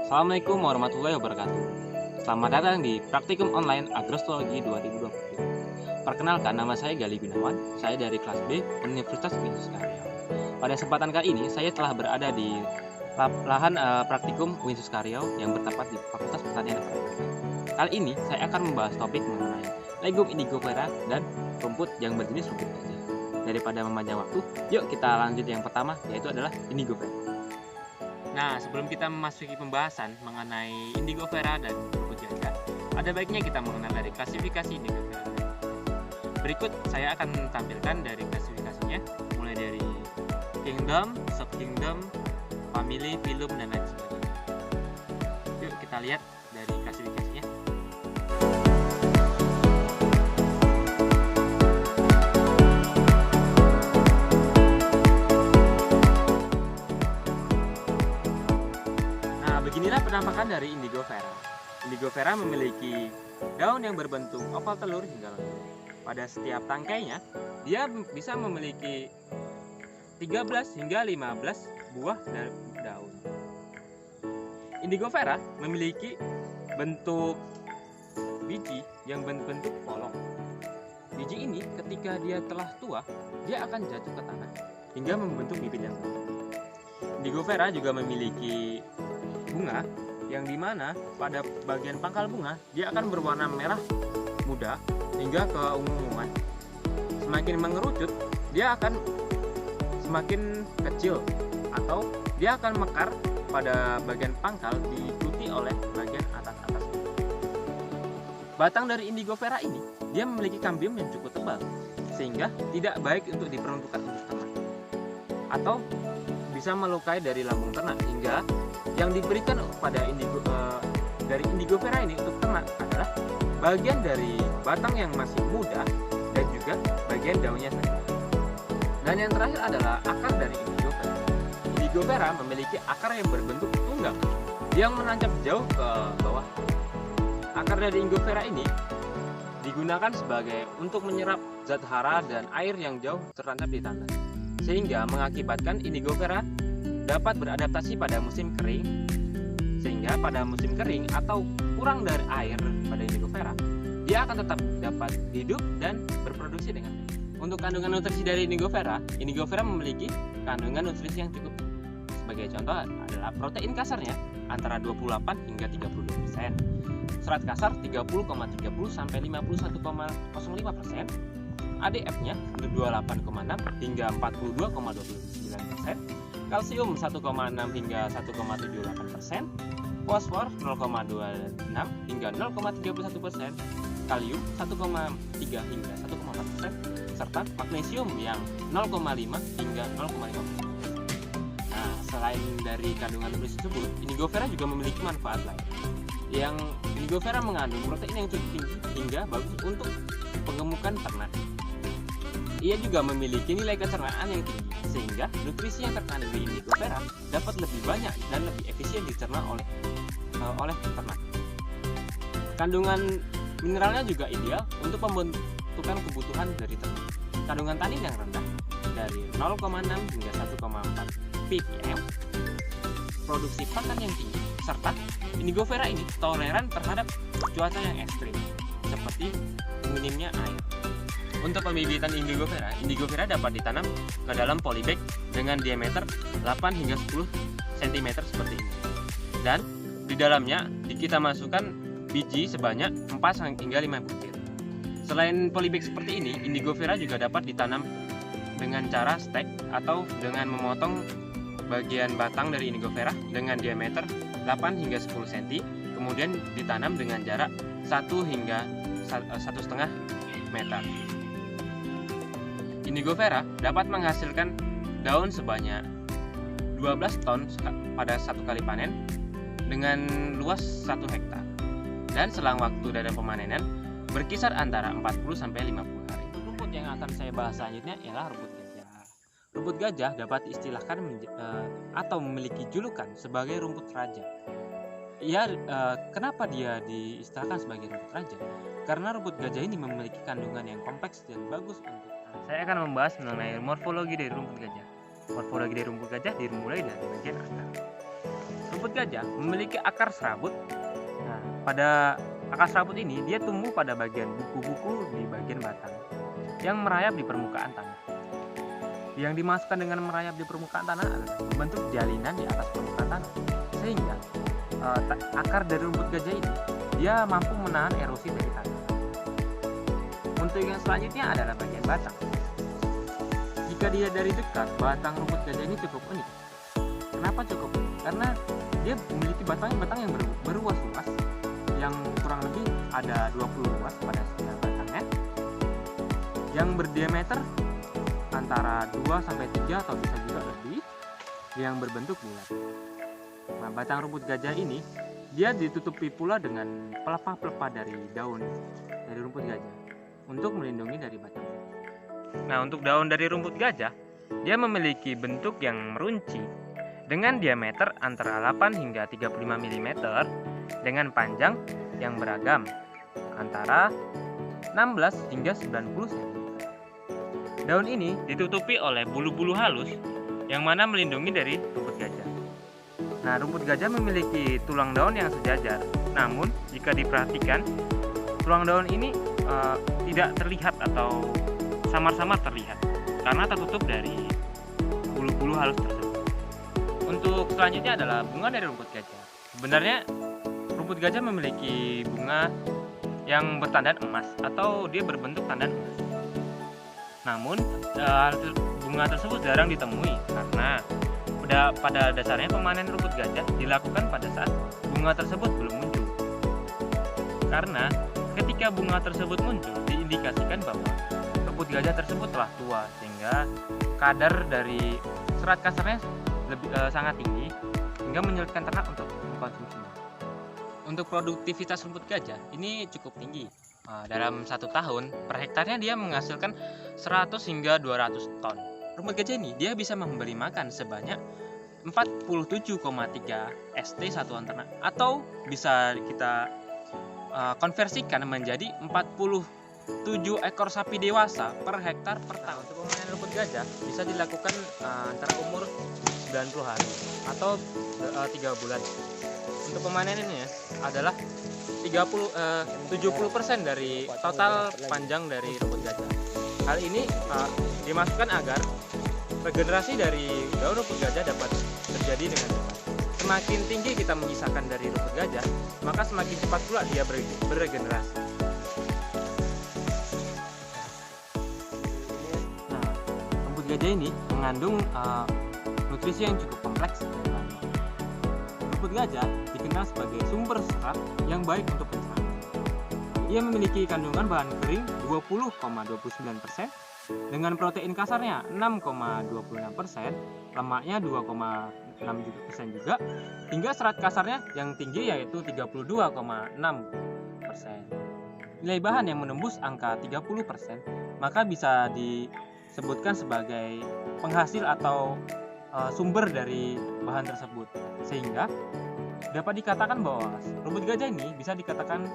Assalamualaikum warahmatullahi wabarakatuh. Selamat datang di Praktikum Online Agroastrologi 2020. Perkenalkan, nama saya Gali Gunawan. Saya dari kelas B Universitas Winsus Karyo. Pada kesempatan kali ini, saya telah berada di lahan praktikum Winsus Karyo yang bertempat di Fakultas Pertanian dan Perkebunan. Kali ini, saya akan membahas topik mengenai legum indigofera dan rumput yang berjenis rumput gajah. Daripada memanjang waktu, yuk kita lanjut yang pertama, yaitu adalah indigofera. Nah, sebelum kita memasuki pembahasan mengenai indigofera dan rumput gajah, ada baiknya kita mengenal dari klasifikasi indigofera. Berikut saya akan tampilkan dari klasifikasinya, mulai dari kingdom, subkingdom, family, phylum, dan lain sebagainya. Yuk kita lihat dari klasifikasinya. Nah, beginilah penampakan dari indigofera. Indigofera memiliki daun yang berbentuk oval telur hingga lentur. Pada setiap tangkainya, dia bisa memiliki 13 hingga 15 buah daun. Indigofera memiliki bentuk biji yang berbentuk polong. Biji ini ketika dia telah tua, dia akan jatuh ke tanah hingga membentuk bibit yang baru. Indigofera juga memiliki bunga yang dimana pada bagian pangkal bunga dia akan berwarna merah muda hingga ke ungu-unguan. Semakin mengerucut, dia akan semakin kecil atau dia akan mekar pada bagian pangkal diikuti oleh bagian atas-atas. Batang dari indigofera ini dia memiliki kambium yang cukup tebal sehingga tidak baik untuk diperuntukkan untuk ternak atau bisa melukai dari lambung ternak, hingga yang diberikan pada dari indigofera ini untuk ternak adalah bagian dari batang yang masih muda dan juga bagian daunnya saja. Dan yang terakhir adalah akar dari indigofera. Indigofera memiliki akar yang berbentuk tunggang yang menancap jauh ke bawah. Akar dari indigofera ini digunakan sebagai untuk menyerap zat hara dan air yang jauh tertancap di tanah, sehingga mengakibatkan indigofera dapat beradaptasi pada musim kering, sehingga pada musim kering atau kurang dari air pada indigofera, dia akan tetap dapat hidup dan berproduksi dengan baik. Untuk kandungan nutrisi dari indigofera memiliki kandungan nutrisi yang cukup. Sebagai contoh adalah protein kasarnya antara 28 hingga 32%, serat kasar 30,30 sampai 51,05%, ADF-nya 28,6 hingga 42,29%, kalsium 1,6 hingga 1,78%, fosfor 0,26 hingga 0,31%, kalium 1,3 hingga 1,4%, serta magnesium yang 0,5 hingga 0,5%. Nah, selain dari kandungan nutrisi tersebut, indigofera juga memiliki manfaat lain. Yang indigofera mengandung protein yang cukup tinggi hingga bagus untuk penggemukan ternak. Ia juga memiliki nilai kecernaan yang tinggi, sehingga nutrisi yang terkandung di indigofera dapat lebih banyak dan lebih efisien dicerna oleh ternak. Kandungan mineralnya juga ideal untuk pembentukan kebutuhan dari ternak. Kandungan tanin yang rendah dari 0,6 hingga 1,4 ppm, produksi pakan yang tinggi, serta indigofera ini toleran terhadap cuaca yang ekstrim seperti minimnya air. Untuk pembibitan indigofera dapat ditanam ke dalam polybag dengan diameter 8 hingga 10 cm seperti ini. Dan di dalamnya kita masukkan biji sebanyak 4 hingga 5 butir. Selain polybag seperti ini, indigofera juga dapat ditanam dengan cara stek atau dengan memotong bagian batang dari indigofera dengan diameter 8 hingga 10 cm, kemudian ditanam dengan jarak 1 hingga 1,5 meter. Indigofera dapat menghasilkan daun sebanyak 12 ton pada satu kali panen dengan luas 1 hektar. Dan selang waktu dari pemanenan berkisar antara 40 sampai 50 hari. Rumput yang akan saya bahas selanjutnya ialah rumput gajah. Rumput gajah dapat diistilahkan atau memiliki julukan sebagai rumput raja. Kenapa dia diistilahkan sebagai rumput raja? Karena rumput gajah ini memiliki kandungan yang kompleks dan bagus untuk. Saya akan membahas mengenai morfologi dari rumput gajah. Morfologi dari rumput gajah dimulai dari bagian akar. rumput gajah memiliki akar serabut. Nah, pada akar serabut ini dia tumbuh pada bagian buku-buku di bagian batang yang merayap di permukaan tanah. Yang dimasukkan dengan merayap di permukaan tanah adalah membentuk jalinan di atas permukaan tanah, sehingga akar dari rumput gajah ini dia mampu menahan erosi dari tanah. Untuk yang selanjutnya adalah bagian batang. Jika dilihat dari dekat, batang rumput gajah ini cukup unik. Kenapa cukup unik? Karena dia memiliki batang yang beruas-uas, yang kurang lebih ada 20 ruas pada setiap batangnya, yang berdiameter antara 2-3 atau bisa juga lebih, yang berbentuk bulat. Nah, batang rumput gajah ini dia ditutupi pula dengan pelepah-pelepah dari daun dari rumput gajah untuk melindungi dari batang. Nah, untuk daun dari rumput gajah, dia memiliki bentuk yang merunci dengan diameter antara 8 hingga 35 mm dengan panjang yang beragam antara 16 hingga 90 cm. Daun ini ditutupi oleh bulu-bulu halus yang mana melindungi dari rumput gajah. Nah, rumput gajah memiliki tulang daun yang sejajar. Namun, jika diperhatikan, tulang daun ini tidak terlihat atau samar-samar terlihat karena tertutup dari bulu-bulu halus tersebut. Untuk selanjutnya adalah bunga dari rumput gajah. Sebenarnya rumput gajah memiliki bunga yang bertandan emas atau dia berbentuk tandan emas. Namun bunga tersebut jarang ditemui karena pada dasarnya pemanen rumput gajah dilakukan pada saat bunga tersebut belum muncul. Karena ketika bunga tersebut muncul diindikasikan bahwa rumput gajah tersebut telah tua sehingga kadar dari serat kasarnya sangat tinggi hingga menyulitkan ternak untuk mengkonsumsinya. Untuk produktivitas rumput gajah ini cukup tinggi. Dalam 1 tahun per hektarnya dia menghasilkan 100 hingga 200 ton. Rumput gajah ini dia bisa memberi makan sebanyak 47,3 St satuan ternak, atau bisa kita konversikan menjadi 47 ekor sapi dewasa per hektar per tahun. Untuk pemanen rumput gajah bisa dilakukan antara umur 90 hari atau 3 bulan. Untuk pemanenannya adalah 70% dari total panjang dari rumput gajah. Hal ini dimasukkan agar regenerasi dari daun rumput gajah dapat terjadi dengan cepat. Semakin tinggi kita menyisakan dari rumput gajah, maka semakin cepat pula dia beregenerasi. Nah, rumput gajah ini mengandung nutrisi yang cukup kompleks. Rumput gajah dikenal sebagai sumber serat yang baik untuk pencernaan. Ia memiliki kandungan bahan kering 20,29%, dengan protein kasarnya 6,26%, lemaknya 2,6% juga, hingga serat kasarnya yang tinggi yaitu 32,6%. Nilai bahan yang menembus angka 30%, maka bisa disebutkan sebagai penghasil atau sumber dari bahan tersebut, sehingga dapat dikatakan bahwa rumput gajah ini bisa dikatakan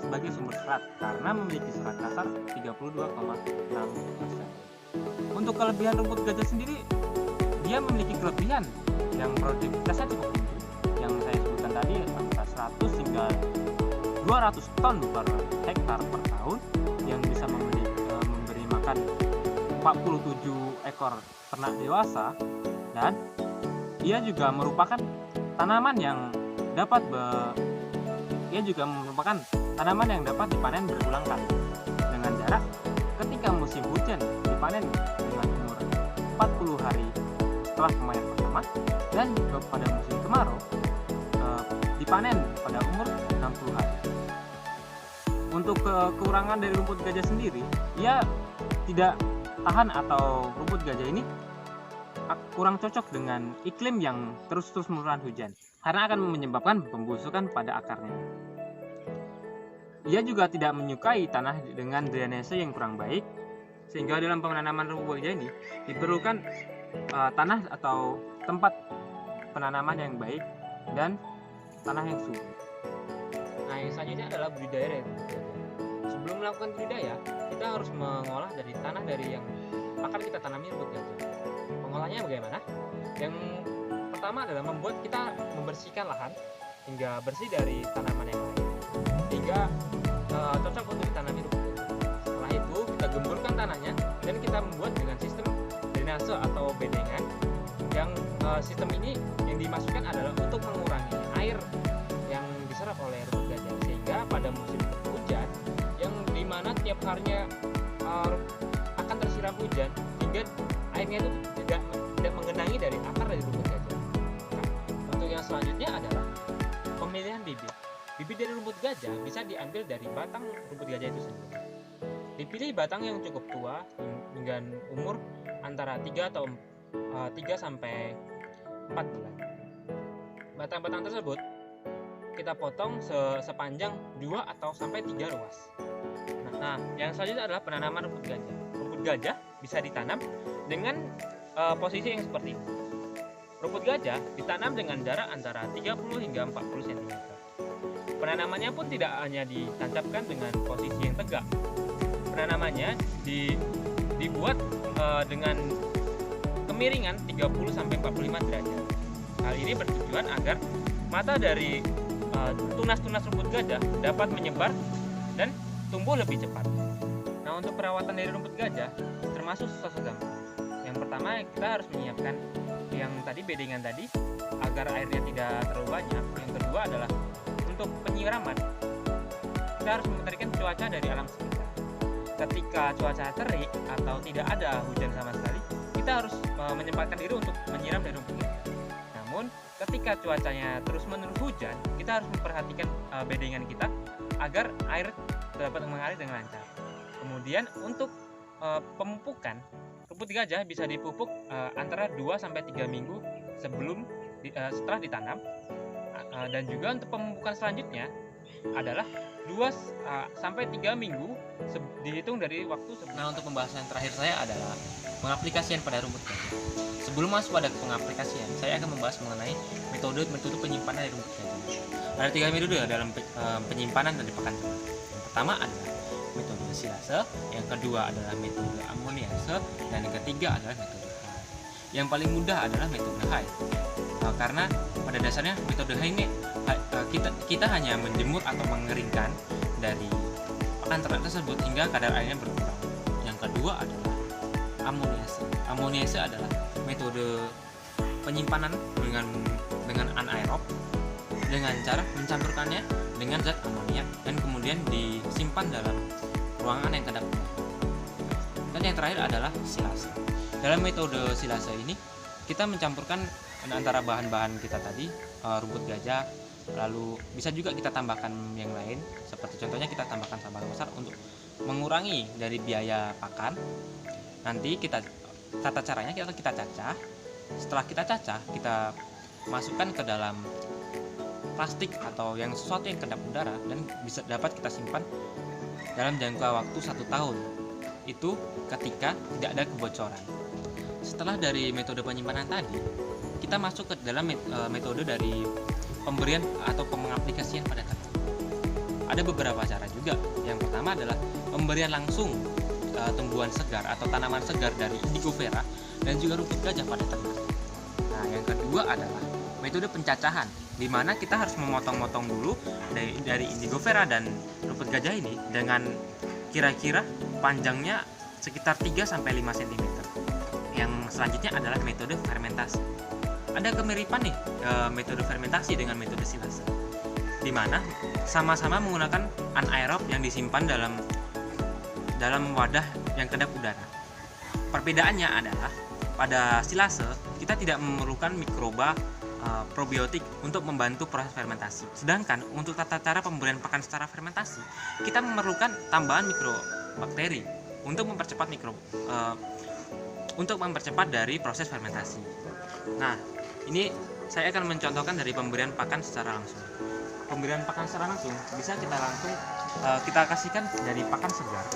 sebagai sumber serat karena memiliki serat kasar 32,6%. Untuk kelebihan rumput gajah sendiri, dia memiliki kelebihan yang produktivitasnya cukup tinggi, yang saya sebutkan tadi antara 100 hingga 200 ton per hektar per tahun, yang bisa memberi makan 47 ekor ternak dewasa. Dan ia juga merupakan tanaman yang dapat dipanen berulang kali dengan jarak ketika musim hujan dipanen dengan umur 40 hari setelah pemanen pertama, dan juga pada musim kemarau dipanen pada umur 60 hari. Untuk kekurangan dari rumput gajah sendiri, ia tidak tahan atau rumput gajah ini kurang cocok dengan iklim yang terus-menerus hujan karena akan menyebabkan pembusukan pada akarnya. Ia juga tidak menyukai tanah dengan drainase yang kurang baik, sehingga dalam penanaman rumput gajah ini diperlukan tanah atau tempat penanaman yang baik dan tanah yang subur. Nah, yang selanjutnya adalah budidaya dari rumput gajah. Sebelum melakukan budidaya, kita harus mengolah dari tanah dari yang akan kita tanami rumput gajah. Pengolahnya bagaimana? Yang pertama adalah membuat kita membersihkan lahan hingga bersih dari tanaman yang lain, hingga cocok untuk ditanami rumput gajah. Setelah itu kita gemburkan tanahnya dan kita membuat dengan sistem drainase atau bedengan, yang sistem ini yang dimasukkan adalah untuk mengurangi air yang diserap oleh rumput gajah, sehingga pada musim hujan yang dimana tiap harinya akan tersiram hujan hingga airnya itu tidak mengenangi dari akar dari rumput gajah. Nah, untuk yang selanjutnya adalah pemilihan bibit. Bibit dari rumput gajah bisa diambil dari batang rumput gajah itu sendiri. Dipilih batang yang cukup tua hingga umur antara 3 sampai 4 bulan. Batang-batang tersebut kita potong sepanjang 2 atau sampai 3 ruas. Nah, yang selanjutnya adalah penanaman rumput gajah. Rumput gajah bisa ditanam dengan posisi yang seperti ini. Rumput gajah ditanam dengan jarak antara 30 hingga 40 cm. Penanamannya pun tidak hanya ditancapkan dengan posisi yang tegak. Penanamannya dibuat dengan kemiringan 30 sampai 45 derajat. Hal ini bertujuan agar mata dari tunas-tunas rumput gajah dapat menyebar dan tumbuh lebih cepat. Nah, untuk perawatan dari rumput gajah termasuk sesuatu gampang. Yang pertama, kita harus menyiapkan yang tadi bedengan tadi agar airnya tidak terlalu banyak. Yang kedua adalah untuk penyiraman. Kita harus memperhatikan cuaca dari alam sekitar. Ketika cuaca terik atau tidak ada hujan sama sekali, kita harus menyempatkan diri untuk menyiram dari rumput gajah. Namun, ketika cuacanya terus-menerus hujan, kita harus memperhatikan bedengan kita agar air dapat mengalir dengan lancar. Kemudian untuk pemupukan, rumput gajah bisa dipupuk antara 2 sampai 3 minggu setelah ditanam. Dan juga untuk pemupukan selanjutnya adalah 2 sampai 3 minggu dihitung dari waktu sebelum. Nah, untuk pembahasan terakhir saya adalah pengaplikasian pada rumput gajah. Sebelum masuk pada pengaplikasian, saya akan membahas mengenai metode penyimpanan dari rumput gajah. Ada 3 metode dalam penyimpanan dan pakan ternak. Yang pertama adalah metode silase, yang kedua adalah metode amoniase, dan yang ketiga adalah metode Haid. Yang paling mudah adalah metode Haid, karena pada dasarnya metode Haid ini kita hanya menjemur atau mengeringkan dari pakan ternak tersebut hingga kadar airnya berkurang. Yang kedua adalah amoniase. Amoniase adalah metode penyimpanan dengan anaerob, dengan cara mencampurkannya dengan zat amoniak dan kemudian disimpan dalam ruangan yang kedap. Dan yang terakhir adalah silase. Dalam metode silase ini kita mencampurkan antara bahan-bahan kita tadi, rumput gajah, lalu bisa juga kita tambahkan yang lain, seperti contohnya kita tambahkan sambal besar untuk mengurangi dari biaya pakan. Nanti tata caranya kita cacah. Setelah kita cacah, kita masukkan ke dalam plastik atau sesuatu yang kedap udara dan bisa dapat kita simpan dalam jangka waktu 1 tahun. Itu ketika tidak ada kebocoran. Setelah dari metode penyimpanan tadi, kita masuk ke dalam metode dari pemberian atau pengaplikasian pada ternak. Ada beberapa cara juga. Yang pertama adalah pemberian langsung tumbuhan segar atau tanaman segar dari indigo vera dan juga rumput gajah pada ternak. Nah, yang kedua adalah metode pencacahan, di mana kita harus memotong-motong dulu dari indigo vera dan rumput gajah ini dengan kira-kira panjangnya sekitar 3 sampai 5 cm. Yang selanjutnya adalah metode fermentasi. Ada kemiripan nih metode fermentasi dengan metode silase, di mana sama-sama menggunakan anaerob yang disimpan dalam wadah yang kedap udara. Perbedaannya adalah pada silase kita tidak memerlukan mikroba probiotik untuk membantu proses fermentasi. Sedangkan untuk tata cara pemberian pakan secara fermentasi, kita memerlukan tambahan mikrobakteri untuk mempercepat dari proses fermentasi. Nah, ini saya akan mencontohkan dari pemberian pakan secara langsung. Pemberian pakan secara langsung bisa kita kasihkan dari pakan segar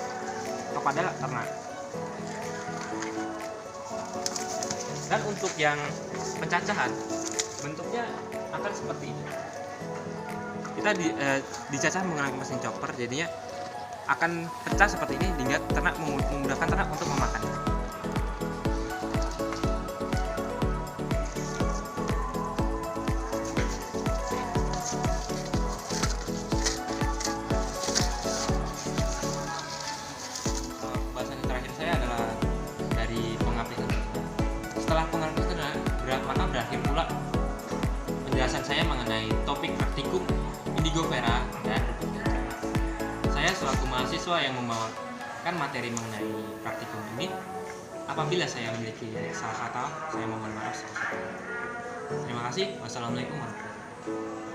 kepada ternak. Dan untuk yang pencacahan, bentuknya akan seperti ini. Kita dicacah menggunakan mesin chopper, jadinya akan pecah seperti ini hingga ternak memudahkan ternak untuk memakannya. setelah pengenalan konstitusional, maka berakhir pula penjelasan saya mengenai topik praktikum Indigo Vera dan Rukun Kerja. Saya selaku mahasiswa yang membawakan materi mengenai praktikum ini, apabila saya memiliki salah kata, saya mohon maaf. Terima kasih. Wassalamualaikum warahmatullahi wabarakatuh.